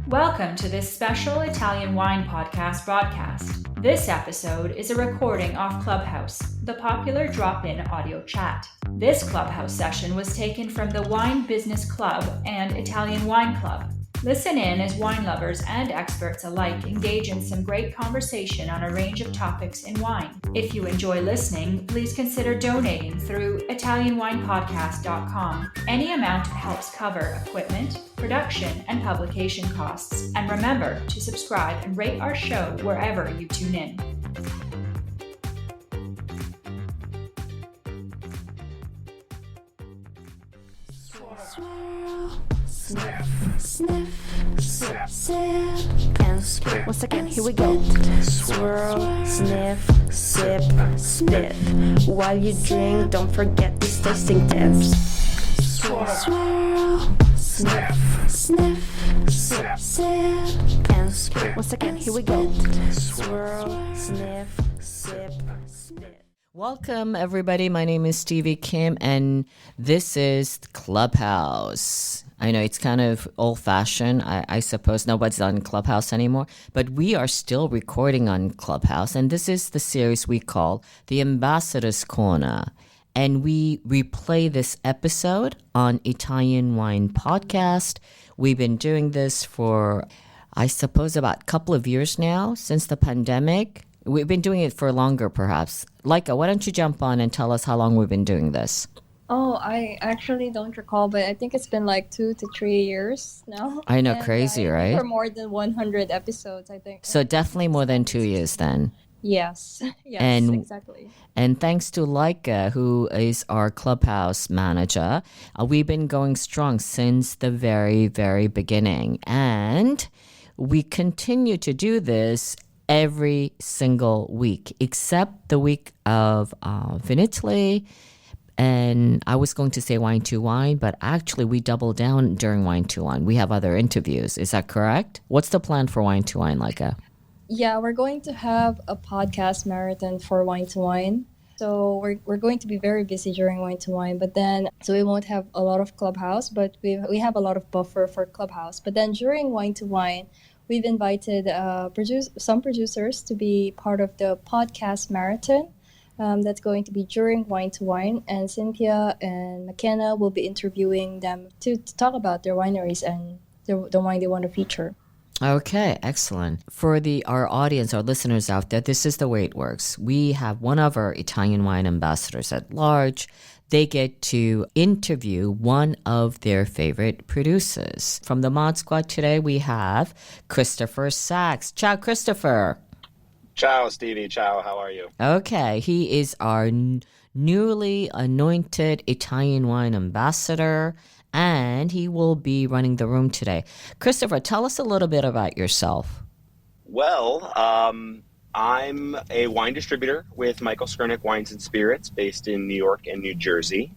Welcome to this special Italian wine podcast broadcast. This episode is a recording off Clubhouse, the popular drop-in audio chat. This Clubhouse session was taken from the Wine Business Club and Italian Wine Club. Listen in as wine lovers and experts alike engage in some great conversation on a range of topics in wine. If you enjoy listening, please consider donating through ItalianWinepodcast.com. Any amount helps cover equipment, production, and publication costs. And remember to subscribe and rate our show wherever you tune in. Sniff, sniff, sip, sip, and spit. Once again, here we go. Swirl, sniff, sip, sniff. While you drink, don't forget these tasting tips. Swirl, sniff, sniff, sip, sip, and spit. Once again, here we go. Swirl, sniff, sip, sniff. Welcome, everybody. My name is Stevie Kim, and this is Clubhouse. I know it's kind of old-fashioned. I suppose nobody's on Clubhouse anymore, but we are still recording on Clubhouse, and this is the series we call the Ambassadors Corner. And we replay this episode on Italian Wine Podcast. We've been doing this for, I suppose, about a couple of years now, since the pandemic. We've been doing it for longer, perhaps. Laika, why don't you jump on and tell us how long we've been doing this? Oh, I actually don't recall, but I think it's been like 2 to 3 years now. I know, crazy, right? For more than 100 episodes, I think. So definitely more than 2 years then. Yes, exactly. And thanks to Laika, who is our Clubhouse manager, we've been going strong since the very, very beginning. And we continue to do this every single week, except the week of VinItaly. And I was going to say Wine to Wine, but actually we double down during Wine to Wine. We have other interviews. Is that correct? What's the plan for Wine to Wine, Laika? Yeah, we're going to have a podcast marathon for Wine to Wine. So we're going to be very busy during Wine to Wine, but then, so we won't have a lot of Clubhouse, but we have a lot of buffer for Clubhouse. But then during Wine to Wine, we've invited some producers to be part of the podcast marathon. That's going to be during Wine to Wine, and Cynthia and McKenna will be interviewing them to talk about their wineries and the wine they want to feature. Okay, excellent. For our audience, our listeners out there, this is the way it works. We have one of our Italian wine ambassadors at large. They get to interview one of their favorite producers. From the Mod Squad today, we have Christopher Sachs. Ciao, Christopher. Ciao, Stevie. Ciao. How are you? Okay. He is our newly anointed Italian wine ambassador, and he will be running the room today. Christopher, tell us a little bit about yourself. Well, I'm a wine distributor with Michael Skurnik Wines and Spirits based in New York and New Jersey,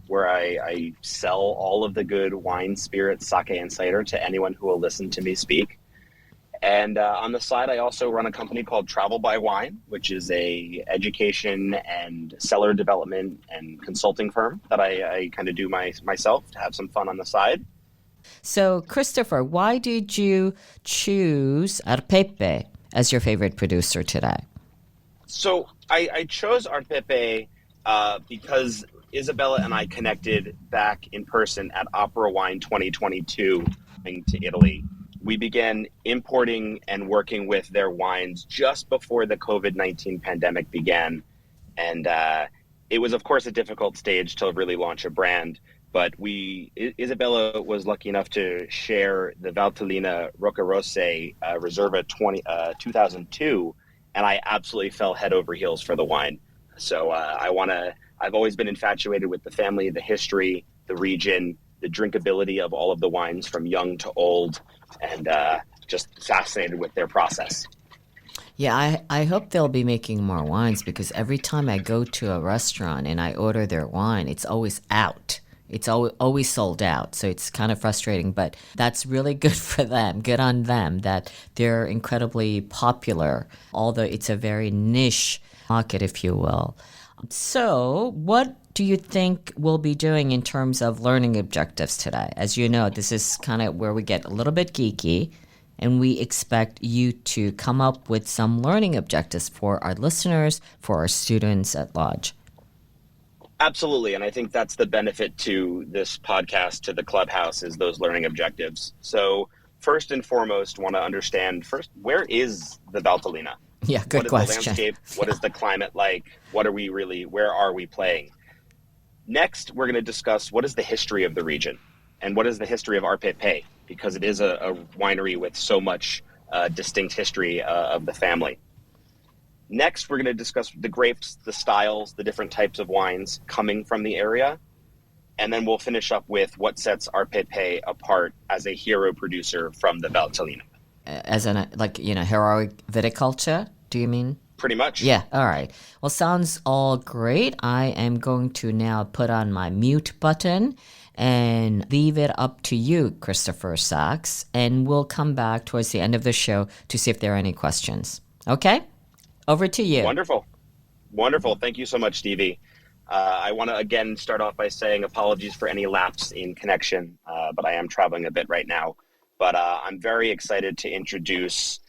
where I sell all of the good wine, spirits, sake, and cider to anyone who will listen to me speak. And on the side, I also run a company called Travel by Wine, which is a education and cellar development and consulting firm that I kind of do myself to have some fun on the side. So, Christopher, why did you choose Arpepe as your favorite producer today? So I chose Arpepe because Isabella and I connected back in person at Opera Wine 2022 to Italy. We began importing and working with their wines just before the COVID-19 pandemic began. And it was, of course, a difficult stage to really launch a brand. But Isabella was lucky enough to share the Valtellina Roccararossa Reserva 2002, and I absolutely fell head over heels for the wine. So I've always been infatuated with the family, the history, the region, the drinkability of all of the wines from young to old, and just fascinated with their process. Yeah, I hope they'll be making more wines, because every time I go to a restaurant and I order their wine, it's always out. It's always sold out, so it's kind of frustrating, but that's really good for them. Good on them that they're incredibly popular, although it's a very niche market, if you will. So what do you think we'll be doing in terms of learning objectives today? As you know, this is kind of where we get a little bit geeky, and we expect you to come up with some learning objectives for our listeners, for our students at large. Absolutely. And I think that's the benefit to this podcast, to the Clubhouse, is those learning objectives. So first and foremost, want to understand first, where is the Valtellina? Yeah, good question. What is the landscape? What is the climate like? Where are we playing? Next, we're going to discuss what is the history of the region and what is the history of Arpepe, because it is a winery with so much distinct history of the family. Next, we're going to discuss the grapes, the styles, the different types of wines coming from the area. And then we'll finish up with what sets Arpepe apart as a hero producer from the Valtellina. As in, heroic viticulture, do you mean? Pretty much. Yeah, all right. Well, sounds all great. I am going to now put on my mute button and leave it up to you, Christopher Sachs, and we'll come back towards the end of the show to see if there are any questions. Okay? Over to you. Wonderful. Thank you so much, Stevie. I want to again start off by saying apologies for any lapse in connection, but I am traveling a bit right now. But I'm very excited to introduce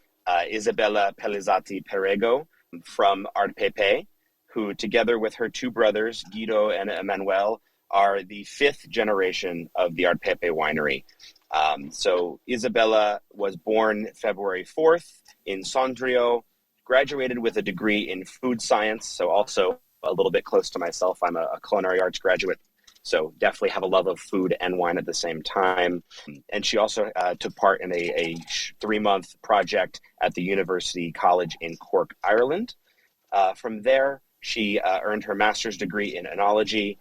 Isabella Pelizzatti Perego from Arpepe, who together with her two brothers, Guido and Emmanuel, are the fifth generation of the Arpepe winery. So Isabella was born February 4th in Sondrio, graduated with a degree in food science, so also a little bit close to myself. I'm a Culinary Arts graduate, so definitely have a love of food and wine at the same time. And she also took part in a 3-month project at the University College in Cork, Ireland. From there, she earned her master's degree in enology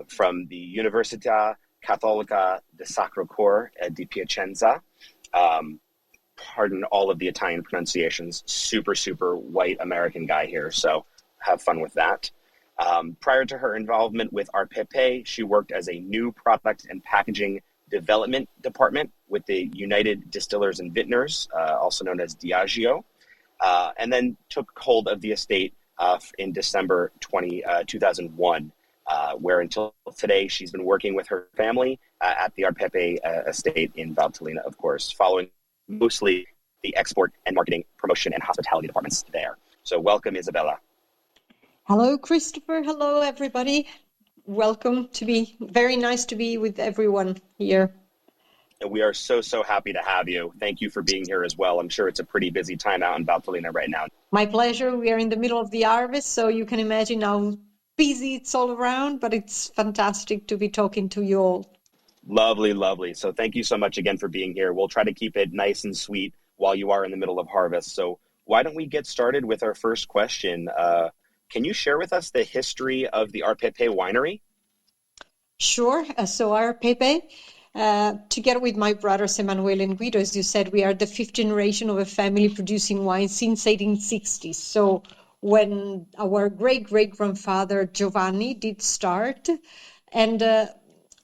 from the Università Cattolica di Sacro Cuore di Piacenza. Pardon all of the Italian pronunciations. Super white American guy here, so have fun with that. Prior to her involvement with Arpepe, she worked as a new product and packaging development department with the United Distillers and Vintners, also known as Diageo, and then took hold of the estate in December 2001, where until today she's been working with her family at the Arpepe estate in Valtellina, of course, following mostly the export and marketing, promotion, and hospitality departments there. So welcome, Isabella. Hello, Christopher. Hello, everybody. Welcome. Very nice to be with everyone here. And we are so happy to have you. Thank you for being here as well. I'm sure it's a pretty busy time out in Valtellina right now. My pleasure. We are in the middle of the harvest, so you can imagine how busy it's all around, but it's fantastic to be talking to you all. Lovely. So thank you so much again for being here. We'll try to keep it nice and sweet while you are in the middle of harvest. So why don't we get started with our first question? Can you share with us the history of the Arpepe winery? Sure. So Arpepe, together with my brothers Emmanuel and Guido, as you said, we are the fifth generation of a family producing wine since 1860. So when our great-great-grandfather Giovanni did start, and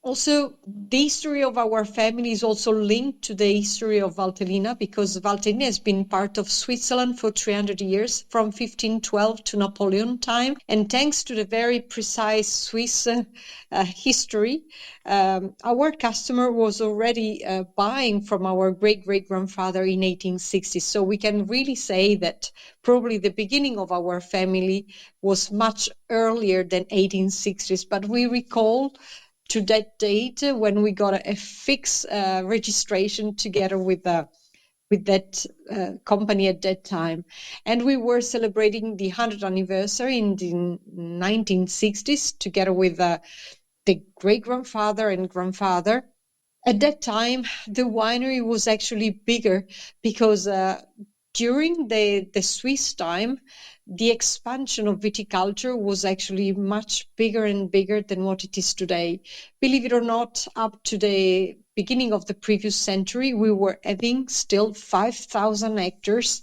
also, the history of our family is also linked to the history of Valtellina, because Valtellina has been part of Switzerland for 300 years, from 1512 to Napoleon time. And thanks to the very precise Swiss history, our customer was already buying from our great-great-grandfather in 1860. So we can really say that probably the beginning of our family was much earlier than 1860s. But we recall to that date when we got a fixed registration together with that company at that time. And we were celebrating the 100th anniversary in the 1960s together with the great-grandfather and grandfather. At that time, the winery was actually bigger because during the Swiss time, the expansion of viticulture was actually much bigger and bigger than what it is today. Believe it or not, up to the beginning of the previous century, we were having still 5,000 hectares.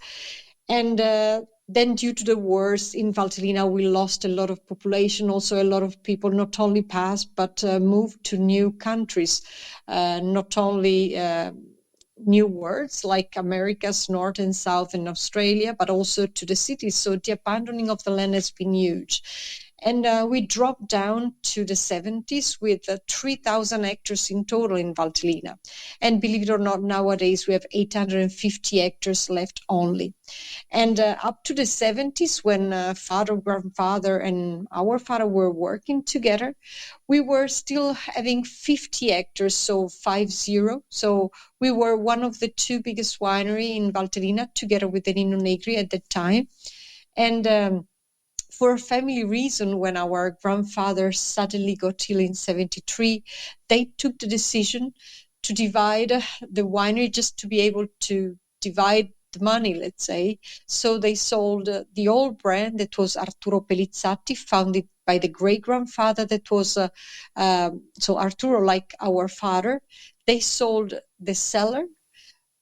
And then due to the wars in Valtellina, we lost a lot of population. Also, a lot of people not only passed, but moved to new countries, not only new worlds like Americas, North and South and Australia, but also to the cities. So the abandoning of the land has been huge. And we dropped down to the 70s with 3,000 hectares in total in Valtellina. And believe it or not, nowadays we have 850 hectares left only. And up to the 70s, when father, grandfather, and our father were working together, we were still having 50 hectares, so 50. So we were one of the two biggest winery in Valtellina, together with the Nino Negri at that time. And for a family reason, when our grandfather suddenly got ill in 73, they took the decision to divide the winery just to be able to divide the money, let's say. So they sold the old brand that was Arturo Pelizzatti, founded by the great-grandfather that was, so Arturo, like our father. They sold the cellar,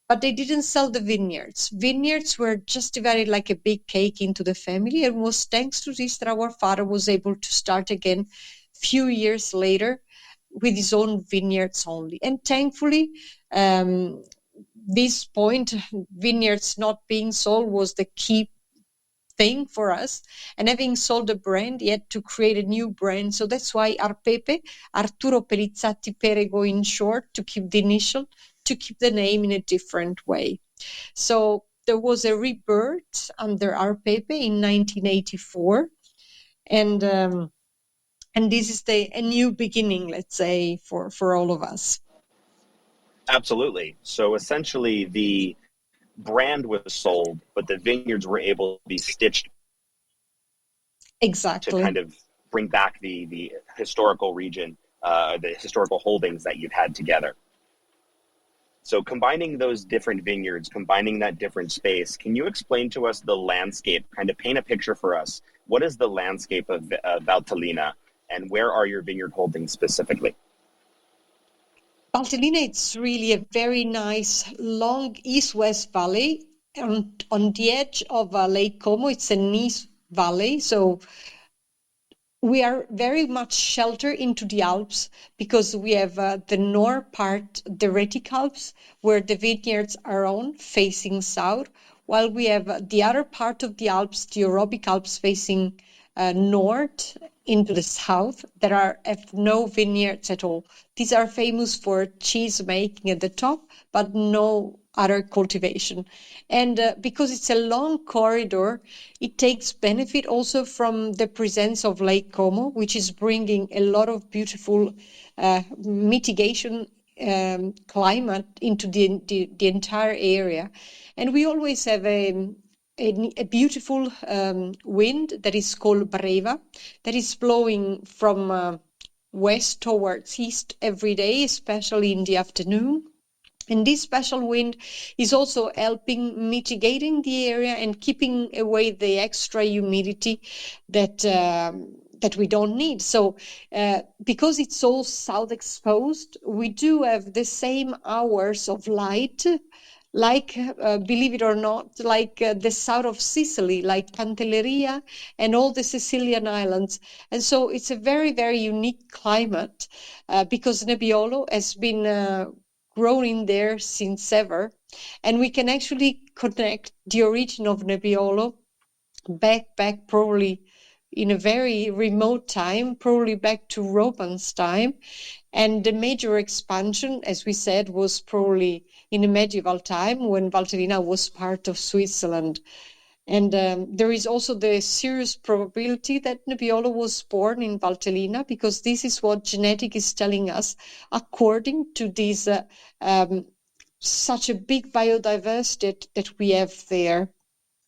but they didn't sell the vineyards. Vineyards were just divided like a big cake into the family, and it was thanks to this that our father was able to start again few years later with his own vineyards only. And thankfully, this point, vineyards not being sold, was the key thing for us. And having sold the brand, he had to create a new brand. So that's why Arpepe, Arturo Pelizzatti Perego in short, to keep the initial, to keep the name in a different way. So there was a rebirth under Arpepe in 1984. And this is a new beginning, let's say, for all of us. Absolutely. So essentially the brand was sold, but the vineyards were able to be stitched Exactly. to kind of bring back the historical region, the historical holdings that you've had together. So combining those different vineyards, combining that different space, can you explain to us the landscape, kind of paint a picture for us? What is the landscape of Valtellina, and where are your vineyard holdings specifically? Valtellina, it's really a very nice, long east-west valley. On the edge of Lake Como, it's an east valley. So we are very much sheltered into the Alps because we have the north part, the Rhetic Alps, where the vineyards are on, facing south, while we have the other part of the Alps, the Orobic Alps, facing north into the south, that have no vineyards at all. These are famous for cheese making at the top, but no other cultivation. And because it's a long corridor, it takes benefit also from the presence of Lake Como, which is bringing a lot of beautiful mitigation climate into the entire area. And we always have a beautiful wind that is called breva, that is blowing from west towards east every day, especially in the afternoon. And this special wind is also helping mitigating the area and keeping away the extra humidity that we don't need. So because it's all south exposed, we do have the same hours of light, like, believe it or not, like the south of Sicily, like Pantelleria and all the Sicilian islands. And so it's a very, very unique climate because Nebbiolo has been growing there since ever. And we can actually connect the origin of Nebbiolo back probably in a very remote time, probably back to Roman's time. And the major expansion, as we said, was probably in the medieval time when Valtellina was part of Switzerland. And there is also the serious probability that Nebbiolo was born in Valtellina, because this is what genetic is telling us, according to this such a big biodiversity that we have there.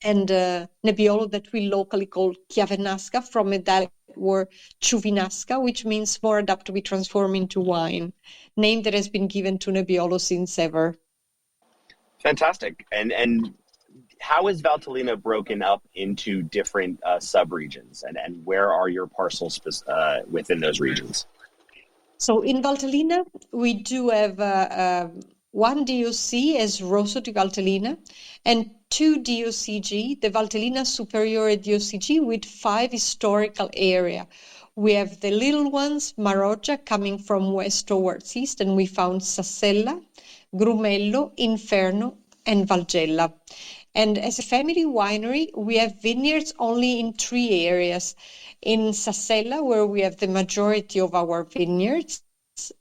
And Nebbiolo that we locally call Chiavenasca, from a dialect word Ciuvinasca, which means more adapt to be transformed into wine, name that has been given to Nebbiolo since ever. Fantastic. And how is Valtellina broken up into different subregions, and where are your parcels within those regions? So in Valtellina, we do have one DOC as Rosso di Valtellina and two DOCG, the Valtellina Superiore DOCG, with 5 historical areas. We have the little ones, Maroggia, coming from west towards east, and we found Sassella, Grumello, Inferno, and Valgella. And as a family winery, we have vineyards only in 3 areas. In Sassella, where we have the majority of our vineyards,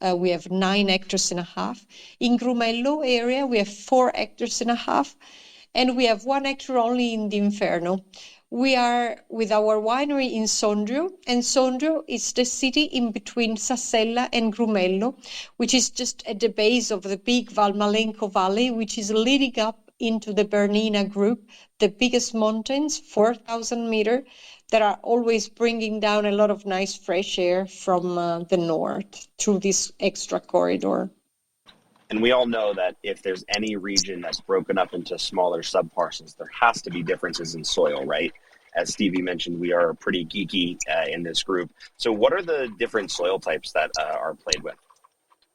we have 9 hectares and a half. In Grumello area, we have 4 hectares and a half. And we have 1 hectare only in the Inferno. We are with our winery in Sondrio, and Sondrio is the city in between Sassella and Grumello, which is just at the base of the big Valmalenco Valley, which is leading up into the Bernina Group, the biggest mountains, 4,000 meters, that are always bringing down a lot of nice fresh air from the north through this extra corridor. And we all know that if there's any region that's broken up into smaller subparcels, there has to be differences in soil, right? As Stevie mentioned, we are pretty geeky in this group. So what are the different soil types that are played with?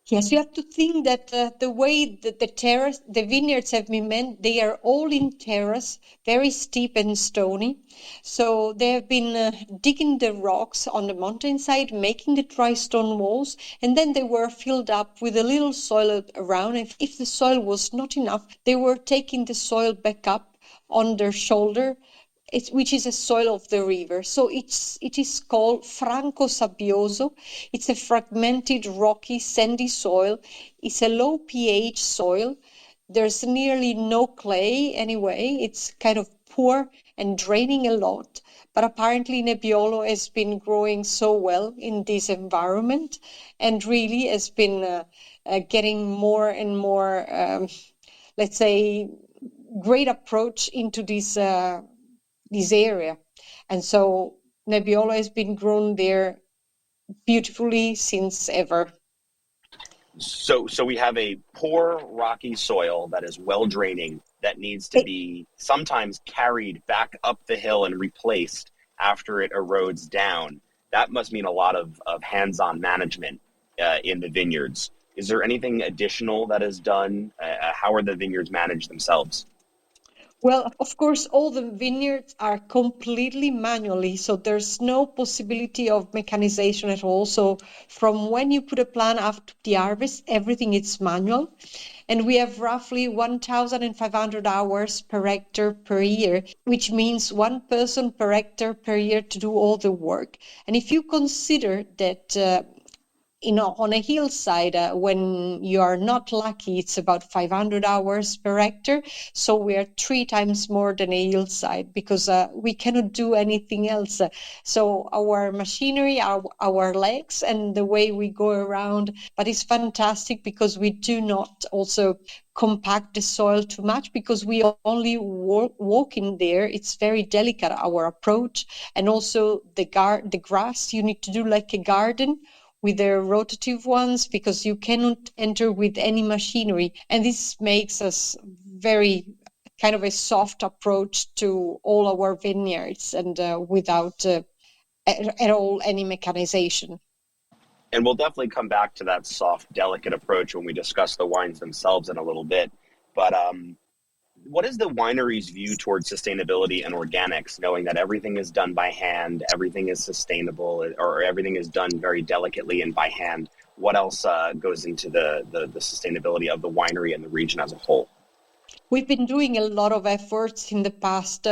Yes, you have to think that the way that the vineyards have been meant, they are all in terrace, very steep and stony. So they have been digging the rocks on the mountainside, making the dry stone walls, and then they were filled up with a little soil around. If the soil was not enough, they were taking the soil back up on their shoulder, which is a soil of the river. So it is called franco sabbioso. It's a fragmented, rocky, sandy soil. It's a low pH soil. There's nearly no clay anyway. It's kind of poor and draining a lot. But apparently Nebbiolo has been growing so well in this environment and really has been getting more and more, let's say, great approach into this area. And so Nebbiolo has been grown there beautifully since ever. So we have a poor rocky soil that is well draining that needs to be sometimes carried back up the hill and replaced after it erodes down. That must mean a lot of hands-on management in the vineyards. Is there anything additional that is done? How are the vineyards managed themselves? Well, of course, all the vineyards are completely manually, so there's no possibility of mechanization at all. So from when you put a plant after the harvest, everything is manual. And we have roughly 1,500 hours per hectare per year, which means 1 person per hectare per year to do all the work. And if you consider that on a hillside, when you are not lucky, it's about 500 hours per hectare. So we are 3 times more than a hillside because we cannot do anything else. So our machinery, our legs, and the way we go around, but it's fantastic because we do not also compact the soil too much because we only walk in there. It's very delicate, our approach. And also the grass, you need to do like a garden with the rotative ones because you cannot enter with any machinery. And this makes us very kind of a soft approach to all our vineyards and without at all any mechanization. And we'll definitely come back to that soft, delicate approach when we discuss the wines themselves in a little bit. But what is the winery's view towards sustainability and organics, knowing that everything is done by hand, everything is sustainable, or everything is done very delicately and by hand? What else goes into the sustainability of the winery and the region as a whole? We've been doing a lot of efforts in the past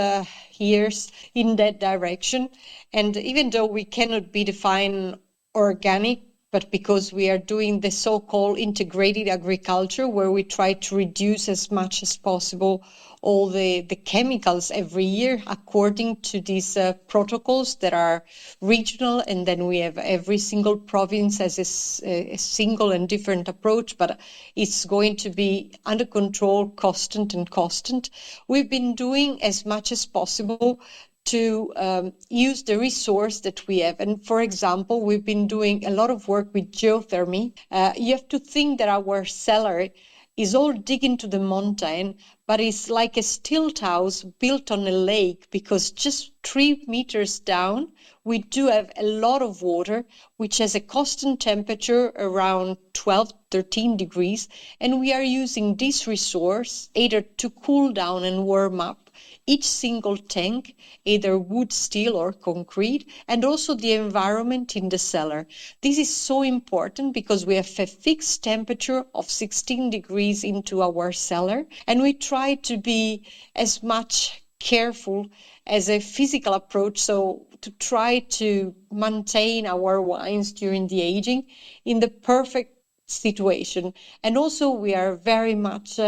years in that direction. And even though we cannot be defined organic, but because we are doing the so-called integrated agriculture, where we try to reduce as much as possible all the chemicals every year according to these protocols that are regional, and then we have every single province has a single and different approach, but it's going to be under control, constant. We've been doing as much as possible to use the resource that we have. And for example, we've been doing a lot of work with geothermy. You have to think that our cellar is all dig into the mountain, but it's like a stilt house built on a lake because just 3 meters down, we do have a lot of water, which has a constant temperature around 12 13 degrees, and we are using this resource either to cool down and warm up each single tank, either wood, steel, or concrete, and also the environment in the cellar. This is so important because we have a fixed temperature of 16 degrees into our cellar, and we try to be as much careful as a physical approach, so to try to maintain our wines during the aging in the perfect situation. And also we are very much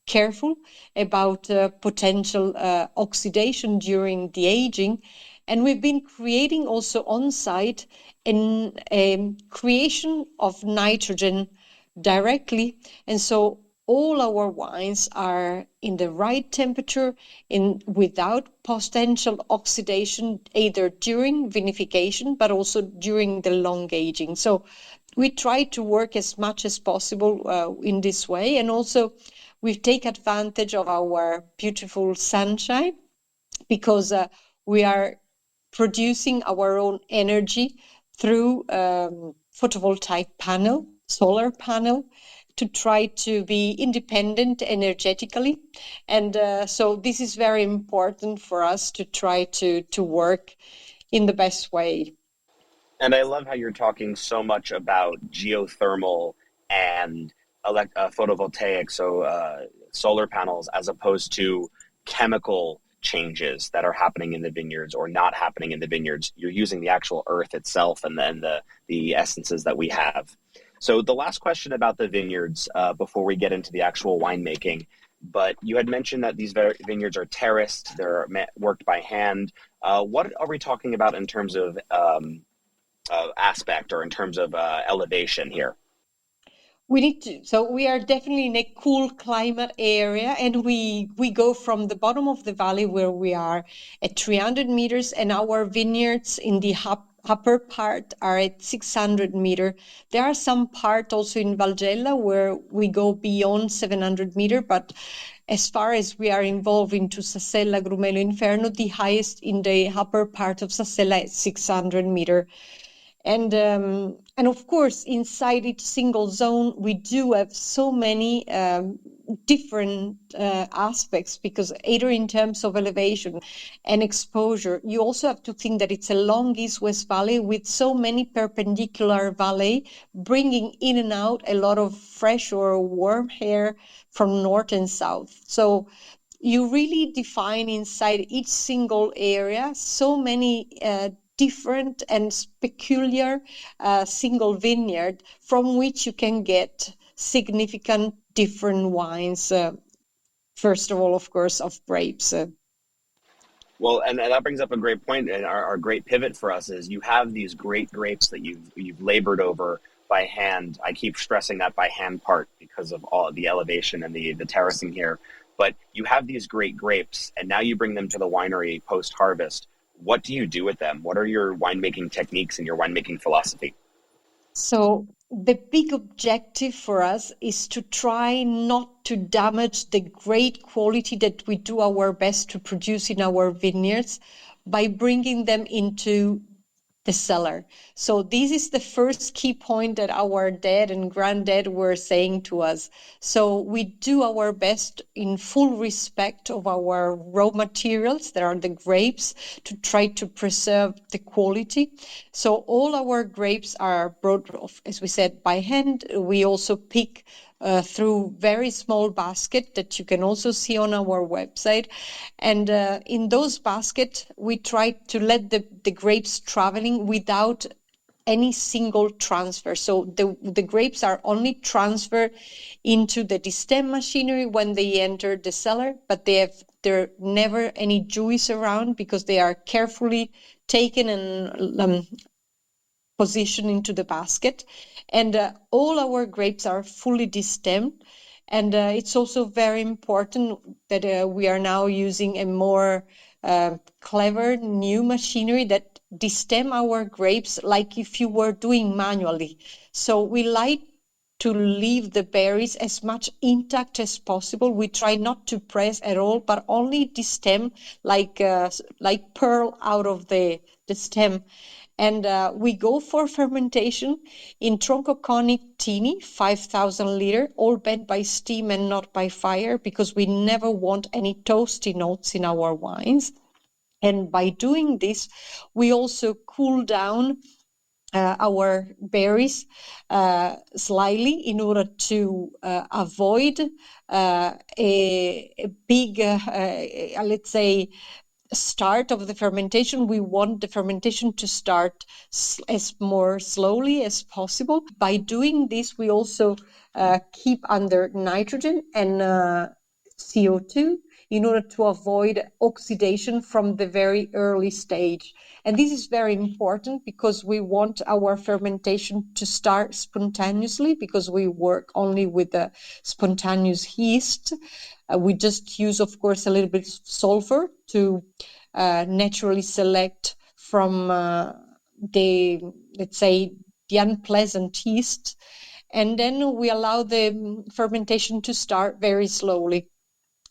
careful about potential oxidation during the aging. And we've been creating also on site a creation of nitrogen directly. And so all our wines are in the right temperature without potential oxidation, either during vinification, but also during the long aging. So we try to work as much as possible in this way. And also we take advantage of our beautiful sunshine because we are producing our own energy through photovoltaic panel, solar panel, to try to be independent energetically. And so this is very important for us to try to work in the best way. And I love how you're talking so much about geothermal and photovoltaic, so solar panels, as opposed to chemical changes that are happening in the vineyards or not happening in the vineyards. You're using the actual earth itself and then the essences that we have. So the last question about the vineyards before we get into the actual winemaking, but you had mentioned that these vineyards are terraced, they're worked by hand. What are we talking about in terms of aspect or in terms of elevation here? So we are definitely in a cool climate area, and we go from the bottom of the valley where we are at 300 meters, and our vineyards in the upper part are at 600 meters. There are some parts also in Valgella where we go beyond 700 meters, but as far as we are involved into Sassella, Grumello, Inferno, the highest in the upper part of Sassella is 600 meters. And of course, inside each single zone, we do have so many different aspects, because either in terms of elevation and exposure, you also have to think that it's a long east-west valley with so many perpendicular valley, bringing in and out a lot of fresh or warm air from north and south. So you really define inside each single area so many different and peculiar single vineyard from which you can get significant different wines. First of all, of course, of grapes. Well, and that brings up a great point, and our great pivot for us is you have these great grapes that you've labored over by hand. I keep stressing that by hand part because of all the elevation and the terracing here. But you have these great grapes, and now you bring them to the winery post-harvest. What do you do with them? What are your winemaking techniques and your winemaking philosophy? So the big objective for us is to try not to damage the great quality that we do our best to produce in our vineyards by bringing them into the cellar. So this is the first key point that our dad and granddad were saying to us. So we do our best in full respect of our raw materials, that are the grapes, to try to preserve the quality. So all our grapes are brought, as we said, by hand. We also pick through very small basket that you can also see on our website. And in those baskets, we try to let the grapes traveling without any single transfer. So the grapes are only transferred into the destem machinery when they enter the cellar, but there are never any juice around, because they are carefully taken and positioned into the basket. And all our grapes are fully destemmed. And it's also very important that we are now using a more clever new machinery that destem our grapes like if you were doing manually. So we like to leave the berries as much intact as possible. We try not to press at all, but only destem like pearl out of the the stem. And we go for fermentation in Troncoconic 5,000 liter, all bent by steam and not by fire, because we never want any toasty notes in our wines. And by doing this, we also cool down our berries slightly in order to avoid a big, let's say, start of the fermentation. We want the fermentation to start as more slowly as possible. By doing this, we also keep under nitrogen and CO2 in order to avoid oxidation from the very early stage. And this is very important because we want our fermentation to start spontaneously, because we work only with the spontaneous yeast. We just use, of course, a little bit of sulfur to naturally select from the, let's say, the unpleasant yeast. And then we allow the fermentation to start very slowly.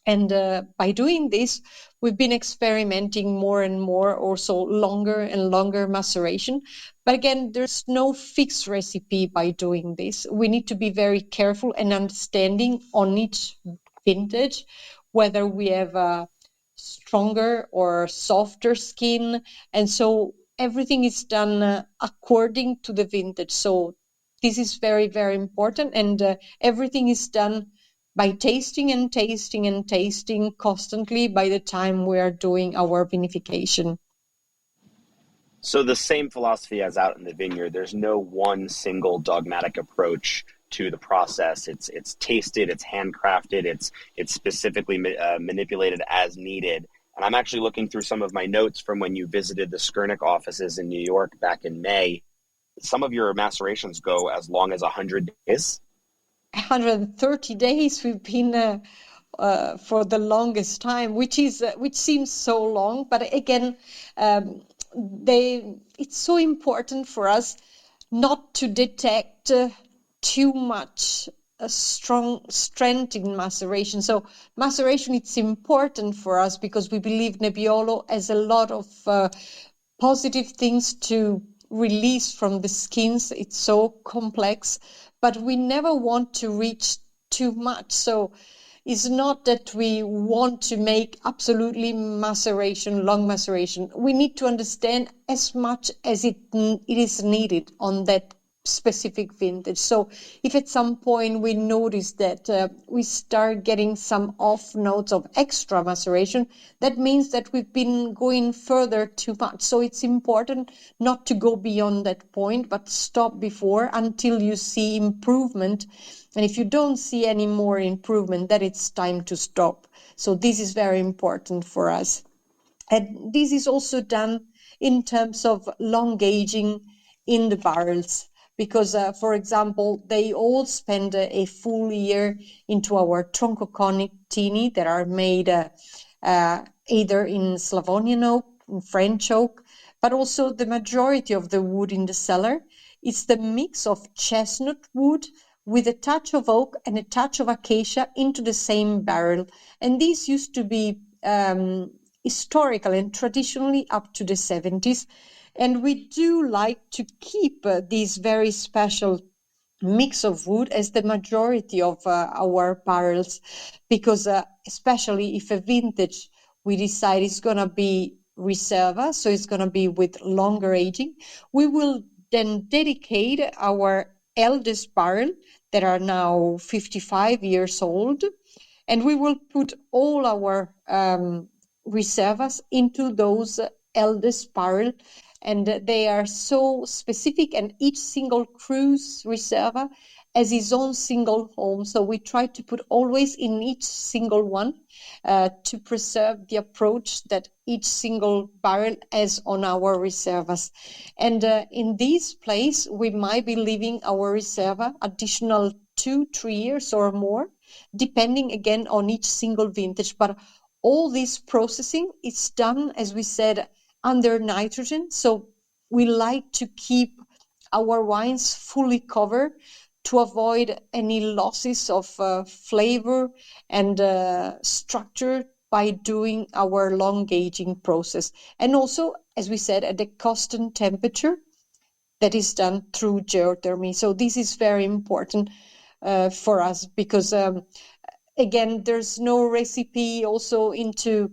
And by doing this, we've been experimenting more and more, also longer and longer maceration. But again, there's no fixed recipe by doing this. We need to be very careful and understanding on each vintage, whether we have a stronger or softer skin. And so everything is done according to the vintage. So this is very, very important. And everything is done by tasting and tasting and tasting constantly by the time we are doing our vinification. So the same philosophy as out in the vineyard. There's no one single dogmatic approach to the process. It's tasted, it's handcrafted, it's specifically manipulated as needed. And I'm actually looking through some of my notes from when you visited the Skurnik offices in New York back in May. Some of your macerations go as long as 100 days. 130 days we've been for the longest time, which seems so long, but again, it's so important for us not to detect too much strong strength in maceration. So maceration, it's important for us because we believe Nebbiolo has a lot of positive things to release from the skins. It's so complex, but we never want to reach too much. So it's not that we want to make absolutely maceration, long maceration. We need to understand as much as it is needed on that specific vintage. So if at some point we notice that we start getting some off notes of extra maceration, that means that we've been going further too much. So it's important not to go beyond that point, but stop before until you see improvement. And if you don't see any more improvement, then it's time to stop. So this is very important for us. And this is also done in terms of long aging in the barrels. Because, for example, they all spend a full year into our Troncoconic that are made either in Slavonian oak, in French oak, but also the majority of the wood in the cellar. It's the mix of chestnut wood with a touch of oak and a touch of acacia into the same barrel. And these used to be historical and traditionally up to the 70s. And we do like to keep this very special mix of wood as the majority of our barrels, because especially if a vintage we decide is going to be Reserva, so it's going to be with longer aging, we will then dedicate our eldest barrel that are now 55 years old, and we will put all our Reservas into those eldest barrel. And they are so specific, and each single cruise Reserva has his own single home. So we try to put always in each single one to preserve the approach that each single barrel has on our Reservas. And in this place, we might be leaving our Reserva additional 2-3 years or more, depending again on each single vintage. But all this processing is done, as we said, under nitrogen. So we like to keep our wines fully covered to avoid any losses of flavor and structure by doing our long aging process. And also, as we said, at a constant temperature that is done through geothermy. So this is very important for us because, again, there's no recipe also into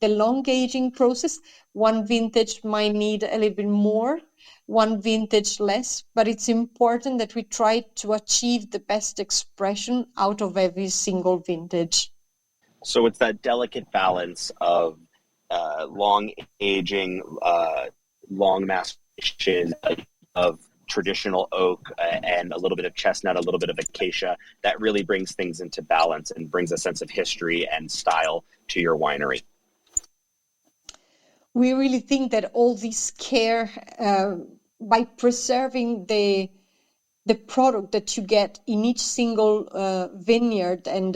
the long aging process. One vintage might need a little bit more, one vintage less, but it's important that we try to achieve the best expression out of every single vintage. So it's that delicate balance of long aging, long maceration of traditional oak and a little bit of chestnut, a little bit of acacia, that really brings things into balance and brings a sense of history and style to your winery. We really think that all this care by preserving the product that you get in each single vineyard, and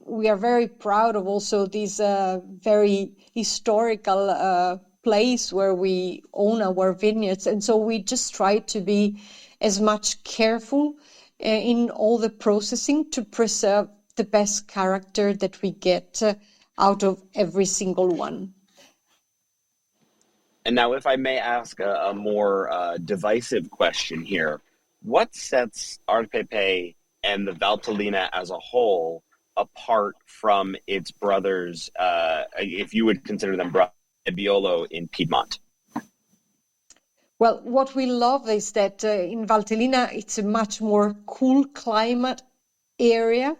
we are very proud of also this very historical place where we own our vineyards, and so we just try to be as much careful in all the processing to preserve the best character that we get out of every single one. And now, if I may ask a more divisive question here, what sets Arpepe and the Valtellina as a whole apart from its brothers, if you would consider them brothers, Nebbiolo in Piedmont? Well, what we love is that in Valtellina, it's a much more cool climate area.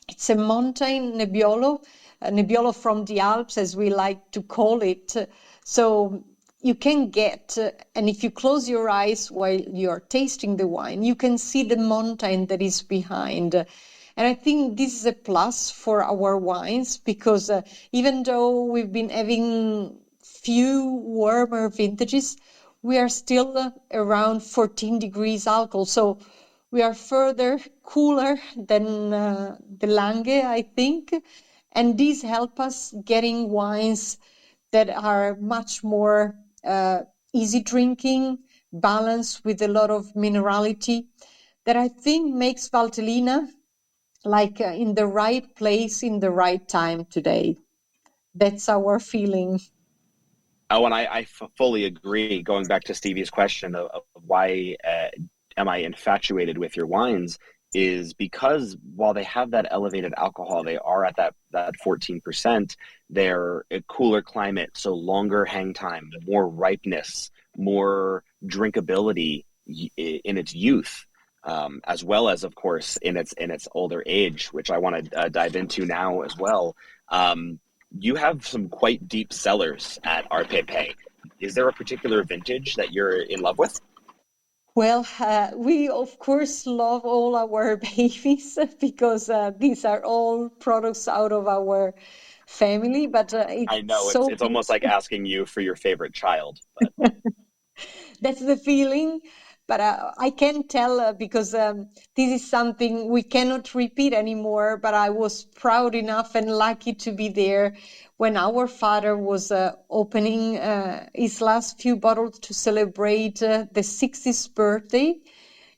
It's a mountain Nebbiolo, Nebbiolo from the Alps, as we like to call it. So you can get, and if you close your eyes while you're tasting the wine, you can see the mountain that is behind. And I think this is a plus for our wines because even though we've been having few warmer vintages, we are still around 14 degrees alcohol. So we are further cooler than the Lange, I think. And these help us getting wines that are much more easy drinking, balanced with a lot of minerality, that I think makes Valtellina like in the right place, in the right time today. That's our feeling. Oh, and I fully agree. Going back to Stevie's question of why am I infatuated with your wines, is because while they have that elevated alcohol, they are at that 14%. They're a cooler climate, so longer hang time, more ripeness, more drinkability in its youth, as well as, of course, in its older age, which I want to dive into now as well. You have some quite deep cellars at Arpepe. Is there a particular vintage that you're in love with? Well, we of course love all our babies because these are all products out of our family. But I know it's almost like asking you for your favorite child. But that's the feeling. But I can tell because this is something we cannot repeat anymore. But I was proud enough and lucky to be there when our father was opening his last few bottles to celebrate the 60th birthday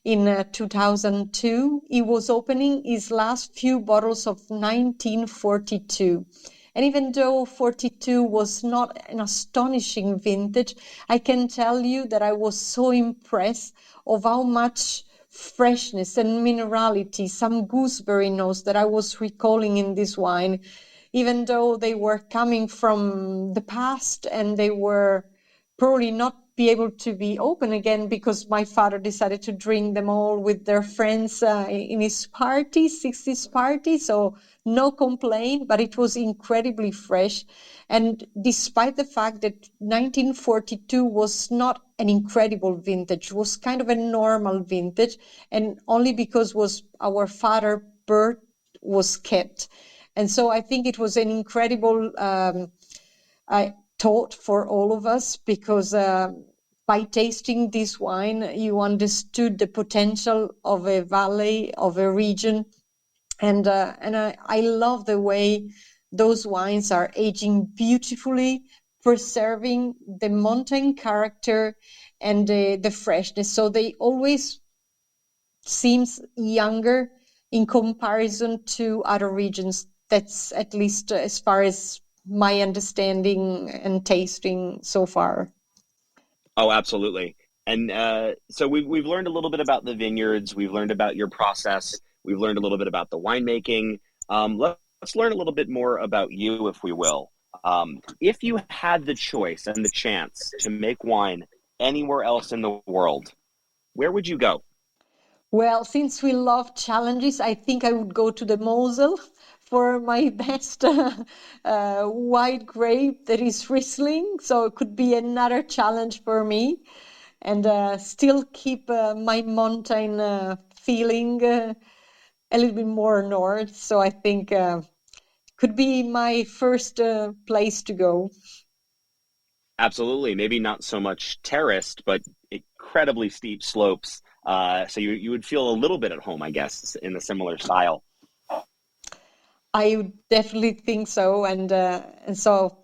in 2002. He was opening his last few bottles of 1942. And even though 42 was not an astonishing vintage, I can tell you that I was so impressed of how much freshness and minerality, some gooseberry notes that I was recalling in this wine, even though they were coming from the past and they were probably not be able to be open again because my father decided to drink them all with their friends in his party, 60s party. So no complaint, but it was incredibly fresh. And despite the fact that 1942 was not an incredible vintage, was kind of a normal vintage, and only because was our father's birth was kept. And so I think it was an incredible thought for all of us because by tasting this wine, you understood the potential of a valley, of a region. And I love the way those wines are aging beautifully, preserving the mountain character and the freshness. So they always seems younger in comparison to other regions. That's at least as far as my understanding and tasting so far. Oh, absolutely. And so we've learned a little bit about the vineyards. We've learned about your process. We've learned a little bit about the winemaking. Let's learn a little bit more about you, if we will. If you had the choice and the chance to make wine anywhere else in the world, where would you go? Well, since we love challenges, I think I would go to the Mosel for my best white grape that is Riesling. So it could be another challenge for me, and still keep my mountain feeling a little bit more north. So I think could be my first place to go. Absolutely. Maybe not so much terraced, but incredibly steep slopes. So you would feel a little bit at home, I guess, in a similar style. I would definitely think so, and so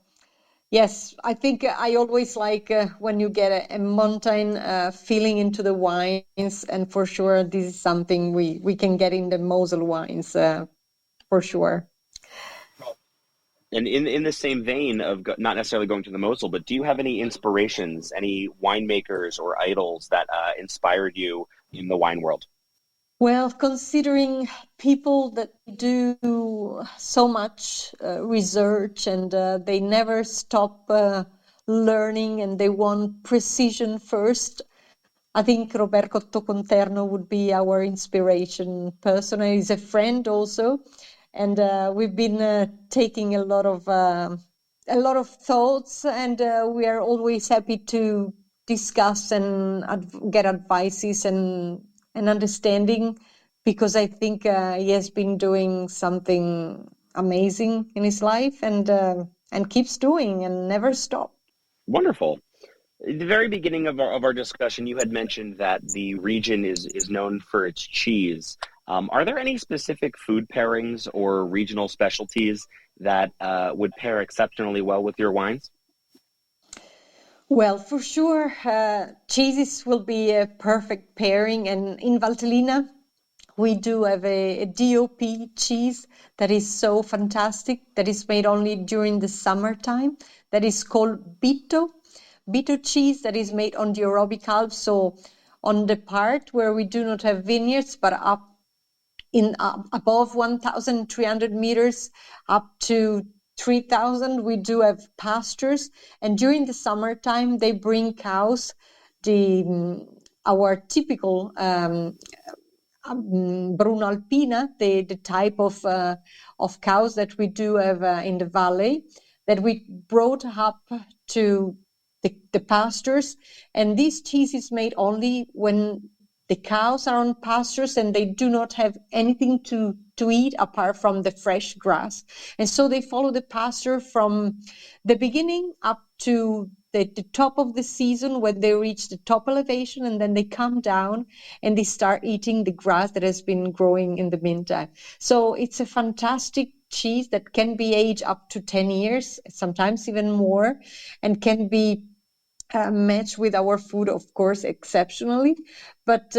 yes, I think I always like when you get a mountain feeling into the wines, and for sure this is something we can get in the Mosel wines for sure. And in the same vein of not necessarily going to the Mosel, but do you have any inspirations, any winemakers or idols that inspired you in the wine world? Well, considering people that do so much research and they never stop learning and they want precision first, I think Roberto Conterno would be our inspiration person. He's a friend also, and we've been taking a lot of thoughts, and we are always happy to discuss and get advices and understanding, because I think he has been doing something amazing in his life, and keeps doing and never stop. Wonderful. At the very beginning of our discussion, you had mentioned that the region is known for its cheese. Are there any specific food pairings or regional specialties that would pair exceptionally well with your wines? Well, for sure, cheeses will be a perfect pairing. And in Valtellina, we do have a DOP cheese that is so fantastic, that is made only during the summertime, that is called Bitto. Bitto cheese that is made on the Orobic Alps, so on the part where we do not have vineyards, but up in above 1,300 meters up to 3,000, we do have pastures. And during the summertime, they bring cows, our typical Bruno Alpina, the type of cows that we do have in the valley, that we brought up to the pastures. And this cheese is made only when the cows are on pastures and they do not have anything to eat apart from the fresh grass. And so they follow the pasture from the beginning up to the top of the season, when they reach the top elevation, and then they come down and they start eating the grass that has been growing in the meantime. So it's a fantastic cheese that can be aged up to 10 years, sometimes even more, and can be matched with our food, of course, exceptionally. But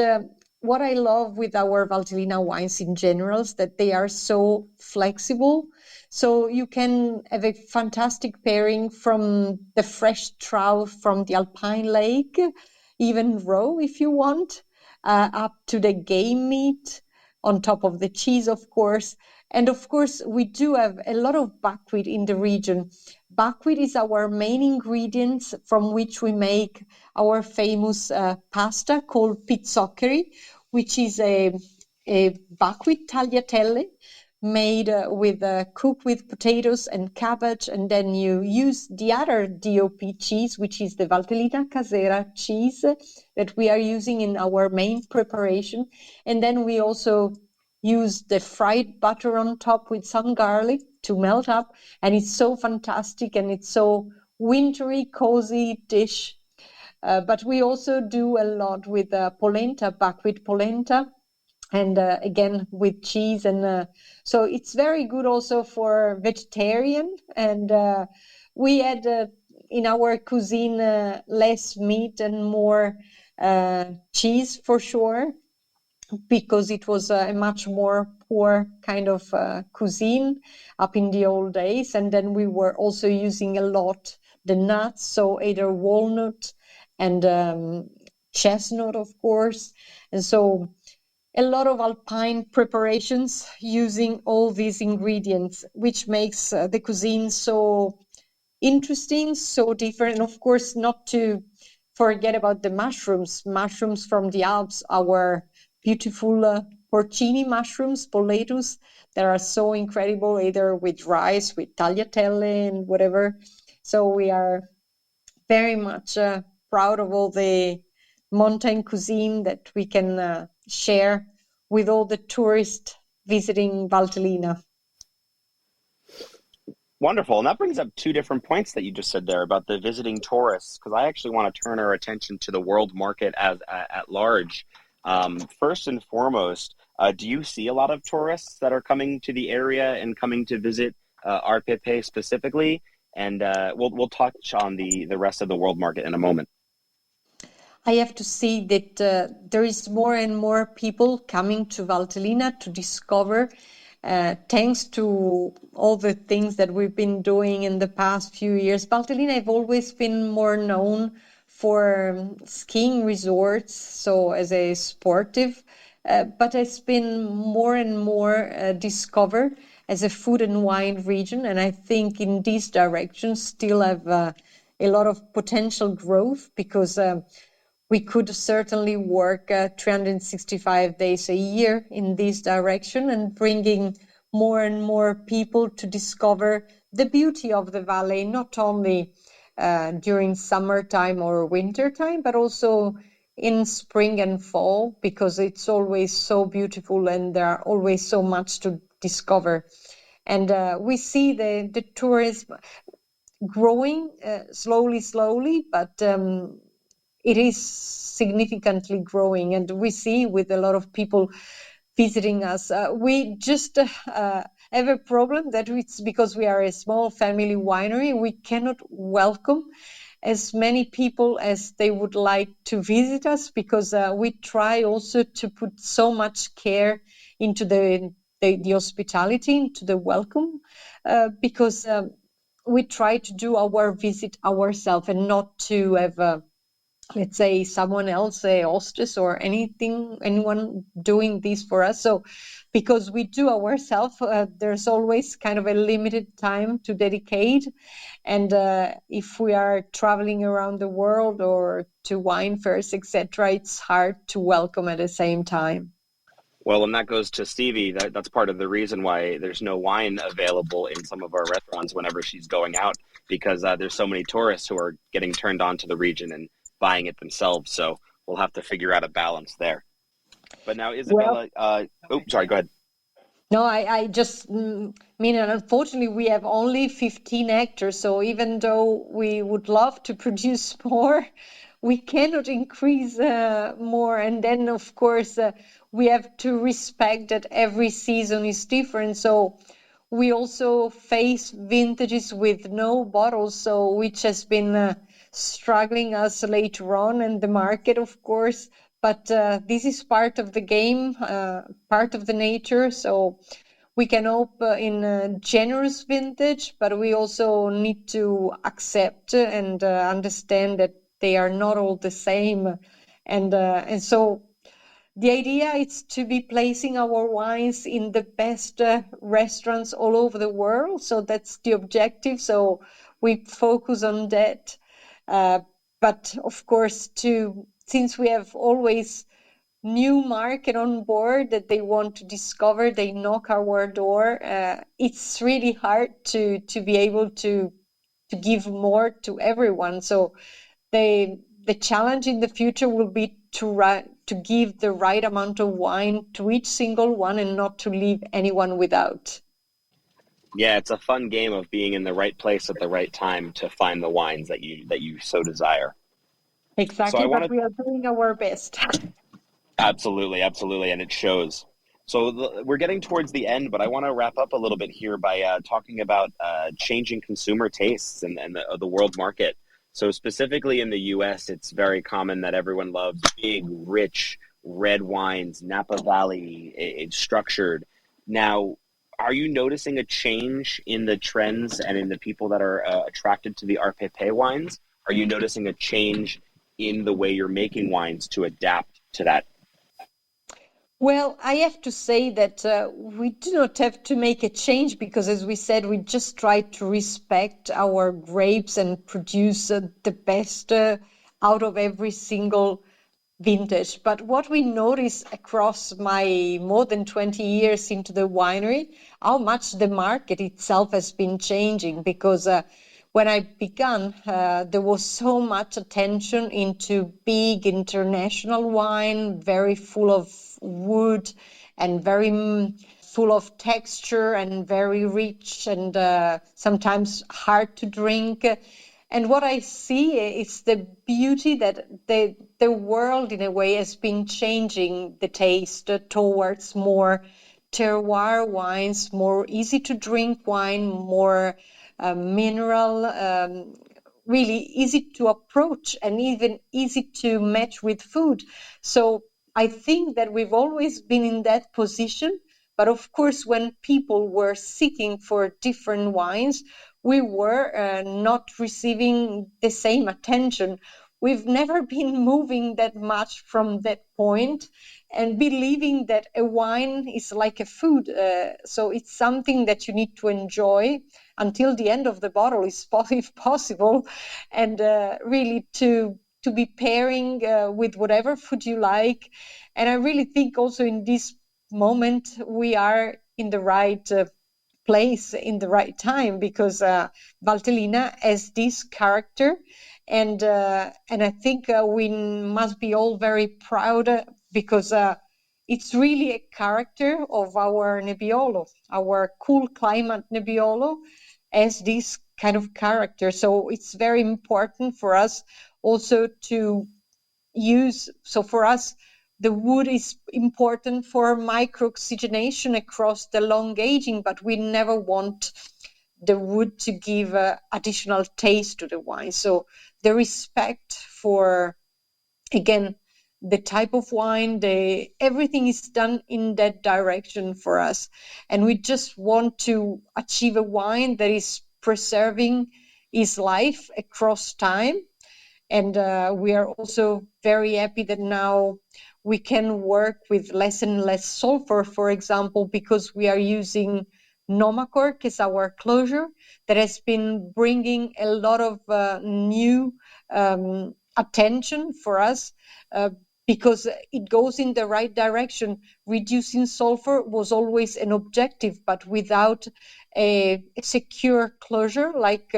what I love with our Valtellina wines in general is that they are so flexible. So you can have a fantastic pairing from the fresh trout from the Alpine Lake, even raw if you want, up to the game meat, on top of the cheese, of course. And of course, we do have a lot of buckwheat in the region. Buckwheat is our main ingredient from which we make our famous pasta called pizzoccheri, which is a buckwheat tagliatelle made cooked with potatoes and cabbage, and then you use the other DOP cheese, which is the Valtellina Casera cheese that we are using in our main preparation. And then we also use the fried butter on top with some garlic to melt up, and it's so fantastic, and it's so wintry, cozy dish. But we also do a lot with polenta, buckwheat polenta, and again with cheese, and so it's very good also for vegetarian. And we add in our cuisine less meat and more cheese for sure. because it was a much more poor kind of cuisine up in the old days. And then we were also using a lot the nuts, so either walnut and chestnut, of course. And so a lot of alpine preparations using all these ingredients, which makes the cuisine so interesting, so different. And of course, not to forget about the mushrooms from the Alps, our beautiful porcini mushrooms, boletus, that are so incredible, either with rice, with tagliatelle and whatever. So we are very much proud of all the mountain cuisine that we can share with all the tourists visiting Valtellina. Wonderful. And that brings up two different points that you just said there about the visiting tourists, because I actually want to turn our attention to the world market at large. First and foremost, do you see a lot of tourists that are coming to the area and coming to visit Arpepe specifically? And we'll touch on the rest of the world market in a moment. I have to see that there is more and more people coming to Valtellina to discover, thanks to all the things that we've been doing in the past few years. Valtellina have always been more known for skiing resorts, so as a sportive, but it's been more and more discovered as a food and wine region. And I think in this direction still have a lot of potential growth, because we could certainly work 365 days a year in this direction and bringing more and more people to discover the beauty of the valley, not only during summertime or wintertime, but also in spring and fall, because it's always so beautiful and there are always so much to discover. And we see the tourism growing slowly, but it is significantly growing, and we see with a lot of people visiting us. We just have a problem that it's because we are a small family winery. We cannot welcome as many people as they would like to visit us, because we try also to put so much care into the hospitality, into the welcome, because we try to do our visit ourselves and not to have let's say someone else, a hostess or anyone doing this for us. So because we do ourselves, there's always kind of a limited time to dedicate. And if we are traveling around the world or to wine fairs, etc., it's hard to welcome at the same time. Well, and that goes to Stevie. That's part of the reason why there's no wine available in some of our restaurants whenever she's going out, because there's so many tourists who are getting turned on to the region and buying it themselves. So we'll have to figure out a balance there. But now, Isabella, sorry, go ahead. No, I just mean, unfortunately, we have only 15 hectares. So even though we would love to produce more, we cannot increase more. And then, of course, we have to respect that every season is different. So we also face vintages with no bottles, so which has been struggling us later on in the market, of course. But this is part of the game, part of the nature. So we can hope in a generous vintage, but we also need to accept and understand that they are not all the same. And so the idea is to be placing our wines in the best restaurants all over the world. So that's the objective. So we focus on that. But of course, since we have always new market on board that they want to discover, they knock our door. It's really hard to be able to give more to everyone. So the challenge in the future will be to give the right amount of wine to each single one and not to leave anyone without. Yeah, it's a fun game of being in the right place at the right time to find the wines that you so desire. Exactly, so but we are doing our best. Absolutely, and it shows. So we're getting towards the end, but I want to wrap up a little bit here by talking about changing consumer tastes and the world market. So specifically in the U.S., it's very common that everyone loves big, rich red wines, Napa Valley, it's structured. Now, are you noticing a change in the trends and in the people that are attracted to the Arpepe wines? Are you noticing a change in the way you're making wines to adapt to that? Well, I have to say that we do not have to make a change because, as we said, we just try to respect our grapes and produce the best out of every single vintage. But what we notice across my more than 20 years into the winery, how much the market itself has been changing, because when I began, there was so much attention into big international wine, very full of wood and very full of texture and very rich and sometimes hard to drink. And what I see is the beauty that the world, in a way, has been changing the taste towards more terroir wines, more easy to drink wine, more mineral, really easy to approach and even easy to match with food. So I think that we've always been in that position. But of course, when people were seeking for different wines, we were not receiving the same attention. We've never been moving that much from that point and believing that a wine is like a food. So it's something that you need to enjoy until the end of the bottle, if possible, and really to be pairing with whatever food you like. And I really think also in this moment we are in the right place in the right time, because Valtellina has this character, and I think we must be all very proud because it's really a character of our Nebbiolo, our cool climate Nebbiolo, as this kind of character. So it's very important for us also to use. So for us, the wood is important for micro-oxygenation across the long aging, but we never want the wood to give additional taste to the wine. So the respect for, again, the type of wine, everything is done in that direction for us. And we just want to achieve a wine that is preserving its life across time. And we are also very happy that now we can work with less and less sulfur, for example, because we are using Nomacork as our closure that has been bringing a lot of new attention for us because it goes in the right direction. Reducing sulfur was always an objective, but without a secure closure like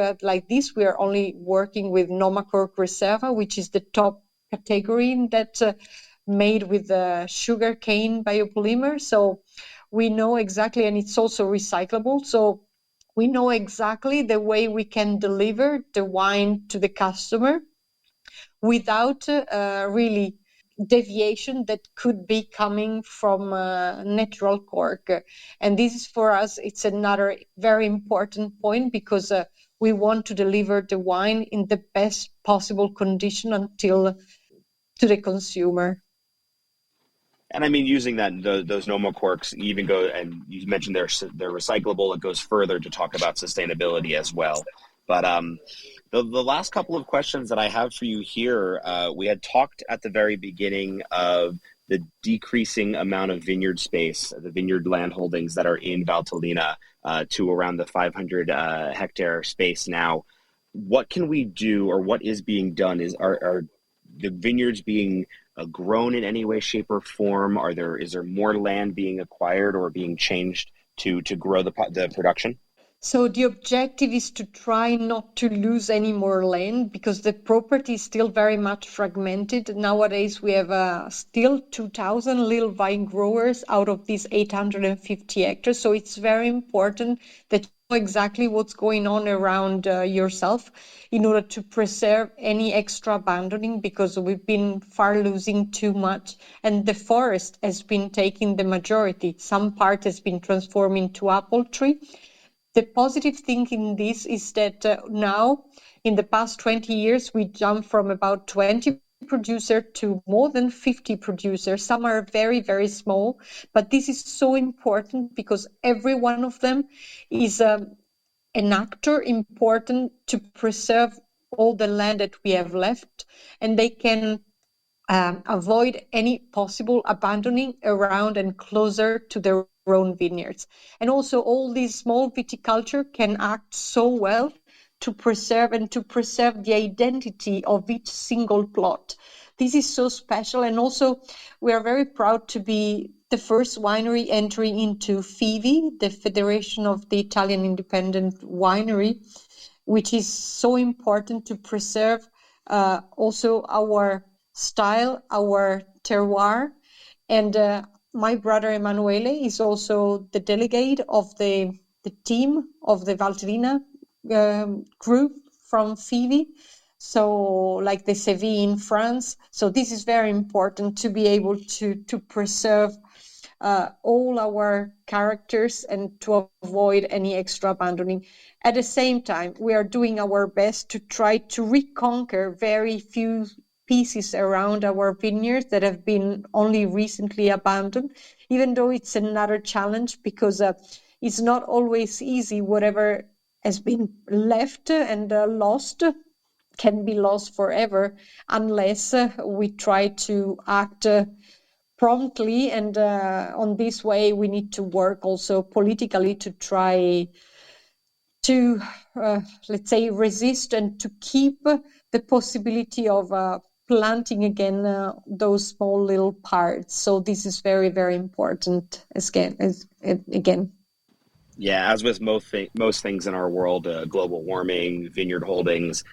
this, we are only working with Nomacork Reserva, which is the top category in that made with sugar cane biopolymer. So we know exactly, and it's also recyclable. So we know exactly the way we can deliver the wine to the customer without really deviation that could be coming from natural cork. And this is for us, it's another very important point, because we want to deliver the wine in the best possible condition until to the consumer. And I mean, using that those Noma corks even go, and you mentioned they're recyclable. It goes further to talk about sustainability as well. But the last couple of questions that I have for you here, we had talked at the very beginning of the decreasing amount of vineyard space, the vineyard land holdings that are in Valtellina to around the 500 hectare space now. What can we do, or what is being done? Are the vineyards being grown in any way, shape, or form? Is there more land being acquired or being changed to grow the production? So the objective is to try not to lose any more land, because the property is still very much fragmented. Nowadays, we have still 2,000 little vine growers out of these 850 hectares. So it's very important that you know exactly what's going on around yourself in order to preserve any extra abandoning, because we've been far losing too much. And the forest has been taking the majority. Some part has been transformed into apple tree. The positive thing in this is that now, in the past 20 years, we jumped from about 20% producer to more than 50 producers. Some are very, very small, but this is so important because every one of them is an actor important to preserve all the land that we have left, and they can avoid any possible abandoning around and closer to their own vineyards. And also all these small viticulture can act so well to preserve the identity of each single plot. This is so special. And also we are very proud to be the first winery entering into FIVI, the Federation of the Italian Independent Winery, which is so important to preserve also our style, our terroir. And my brother Emanuele is also the delegate of the team of the Valtellina group from FIVI, so like the Séville in France. So this is very important to be able to preserve all our characters and to avoid any extra abandoning. At the same time, we are doing our best to try to reconquer very few pieces around our vineyards that have been only recently abandoned, even though it's another challenge because it's not always easy. Whatever has been left and lost can be lost forever unless we try to act promptly. And on this way, we need to work also politically to try to, let's say, resist and to keep the possibility of planting again those small little parts. So this is very, very important again. Yeah, as with most things in our world, global warming, vineyard holdings,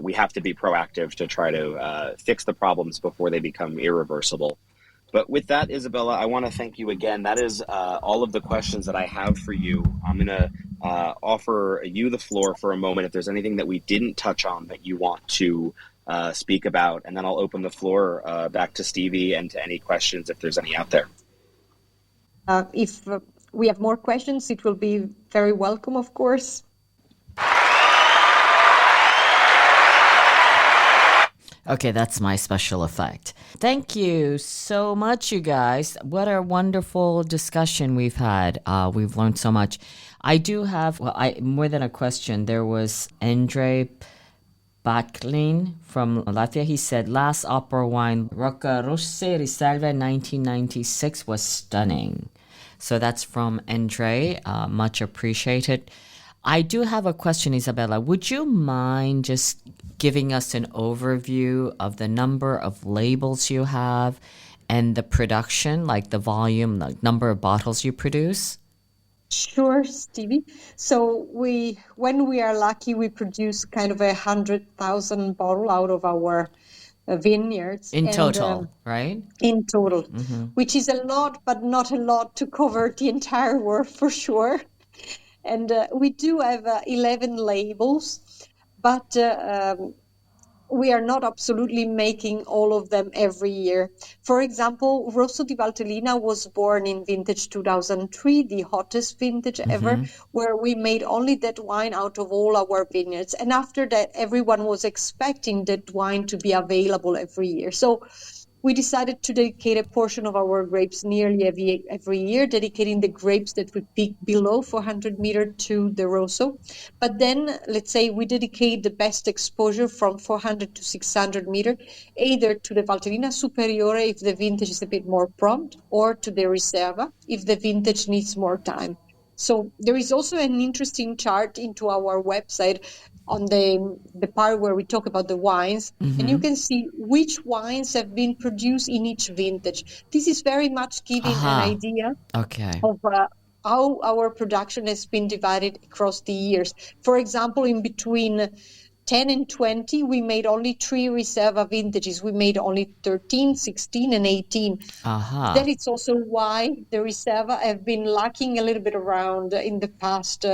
we have to be proactive to try to fix the problems before they become irreversible. But with that, Isabella, I want to thank you again. That is all of the questions that I have for you. I'm going to offer you the floor for a moment if there's anything that we didn't touch on that you want to speak about, and then I'll open the floor back to Stevie and to any questions if there's any out there. If we have more questions, it will be very welcome, of course. Okay, that's my special effect. Thank you so much, you guys. What a wonderful discussion we've had. We've learned so much. I do have, more than a question. There was Andre Baklin from Latvia. He said, last opera wine, Rocca Rosse Riserva 1996 was stunning. So that's from Andre. Much appreciated. I do have a question, Isabella. Would you mind just giving us an overview of the number of labels you have and the production, like the volume, like number of bottles you produce? Sure, Stevie. So when we are lucky, we produce kind of 100,000 bottle out of our vineyards. In total, right? In total, which is a lot, but not a lot to cover the entire world for sure. And we do have 11 labels, but we are not absolutely making all of them every year. For example, Rosso di Valtellina was born in vintage 2003, the hottest vintage ever, where we made only that wine out of all our vineyards. And after that, everyone was expecting that wine to be available every year. So we decided to dedicate a portion of our grapes nearly every year, dedicating the grapes that we pick below 400 meters to the Rosso. But then, let's say we dedicate the best exposure from 400 to 600 meters, either to the Valtellina Superiore if the vintage is a bit more prompt, or to the Riserva if the vintage needs more time. So there is also an interesting chart into our website on the part where we talk about the wines, and you can see which wines have been produced in each vintage. This is very much giving an idea of how our production has been divided across the years. For example, in between 10 and 20, we made only 3 Riserva vintages. We made only 13, 16, and 18. That is also why the Riserva have been lacking a little bit around in the past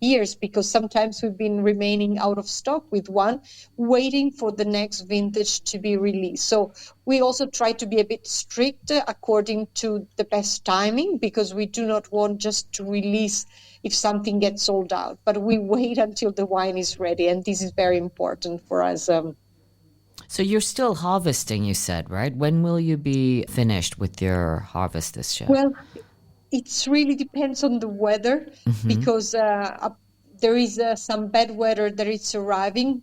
years, because sometimes we've been remaining out of stock with one, waiting for the next vintage to be released. So we also try to be a bit strict according to the best timing, because we do not want just to release if something gets sold out, but we wait until the wine is ready, and this is very important for us. So you're still harvesting, you said, right? When will you be finished with your harvest this year? Well, it really depends on the weather because there is some bad weather that is arriving.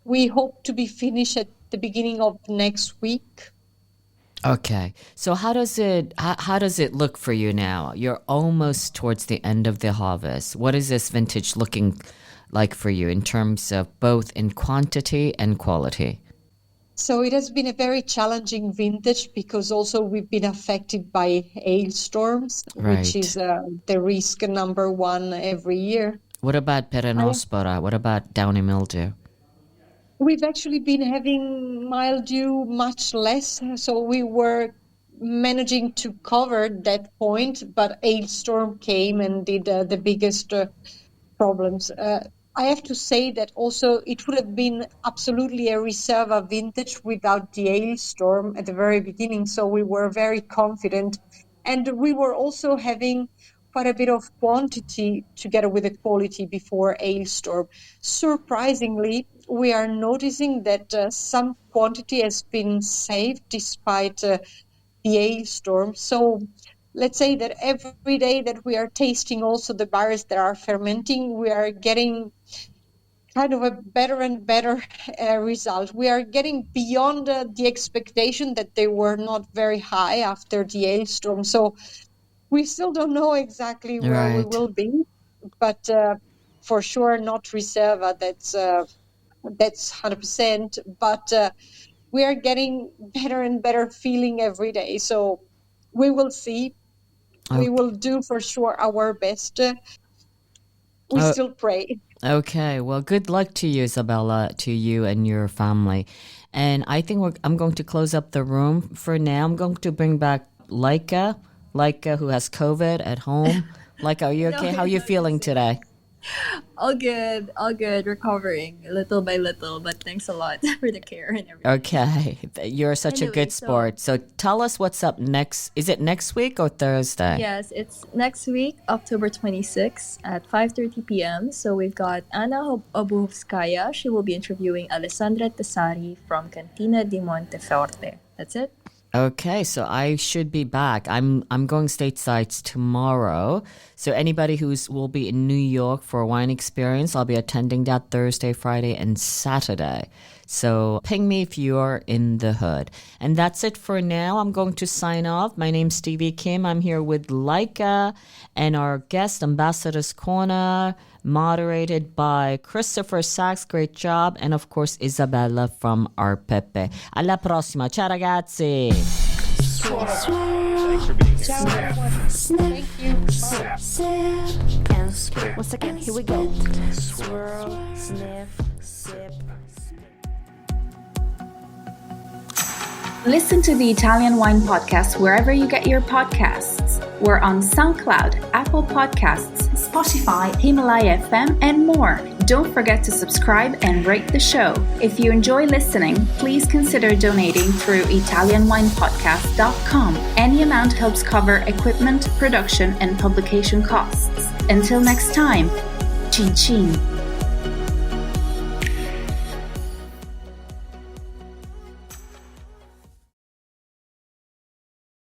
We hope to be finished at the beginning of next week. Okay. So how does it look for you now? You're almost towards the end of the harvest. What is this vintage looking like for you in terms of both in quantity and quality? So it has been a very challenging vintage because also we've been affected by hailstorms, which is the risk number one every year. What about peronospora? What about downy mildew? We've actually been having mildew much less, so we were managing to cover that point, but hailstorm came and did the biggest problems. I have to say that also it would have been absolutely a Riserva vintage without the hailstorm at the very beginning, so we were very confident. And we were also having quite a bit of quantity together with the quality before hailstorm. Surprisingly, we are noticing that some quantity has been saved despite the hailstorm. So let's say that every day that we are tasting also the barrels that are fermenting, we are getting kind of a better and better result. We are getting beyond the expectation that they were not very high after the hailstorm. So we still don't know exactly where we will be, but for sure not Riserva. That's 100%. But we are getting better and better feeling every day. So we will see. We will do for sure our best. We still pray. Okay, well, good luck to you, Isabella, to you and your family. And I think I'm going to close up the room for now. I'm going to bring back Laika, who has COVID at home. Laika, are you okay? How are you feeling today? All good, recovering little by little, but thanks a lot for the care and everything. Okay, you're such a good sport. So tell us what's up next. Is it next week or Thursday? Yes, it's next week, October 26th at 5:30 p.m. So we've got Anna Obuhovskaya. She will be interviewing Alessandra Tessari from Cantina di Monteforte. That's it. Okay, so I should be back. I'm going stateside tomorrow. So anybody will be in New York for a wine experience, I'll be attending that Thursday, Friday, and Saturday. So ping me if you're in the hood. And that's it for now. I'm going to sign off. My name's Stevie Kim. I'm here with Laika and our guest, Ambassadors Corner, moderated by Christopher Sachs. Great job. And of course, Isabella from Arpepe. Alla prossima. Ciao ragazzi. Thanks for being here. Thank you. Sip and spit. Once again, here we go. Swirl, sniff, sip. Listen to the Italian Wine Podcast wherever you get your podcasts. We're on SoundCloud, Apple Podcasts, Spotify, Himalaya FM, and more. Don't forget to subscribe and rate the show. If you enjoy listening, please consider donating through ItalianWinePodcast.com. Any amount helps cover equipment, production, and publication costs. Until next time, cin cin.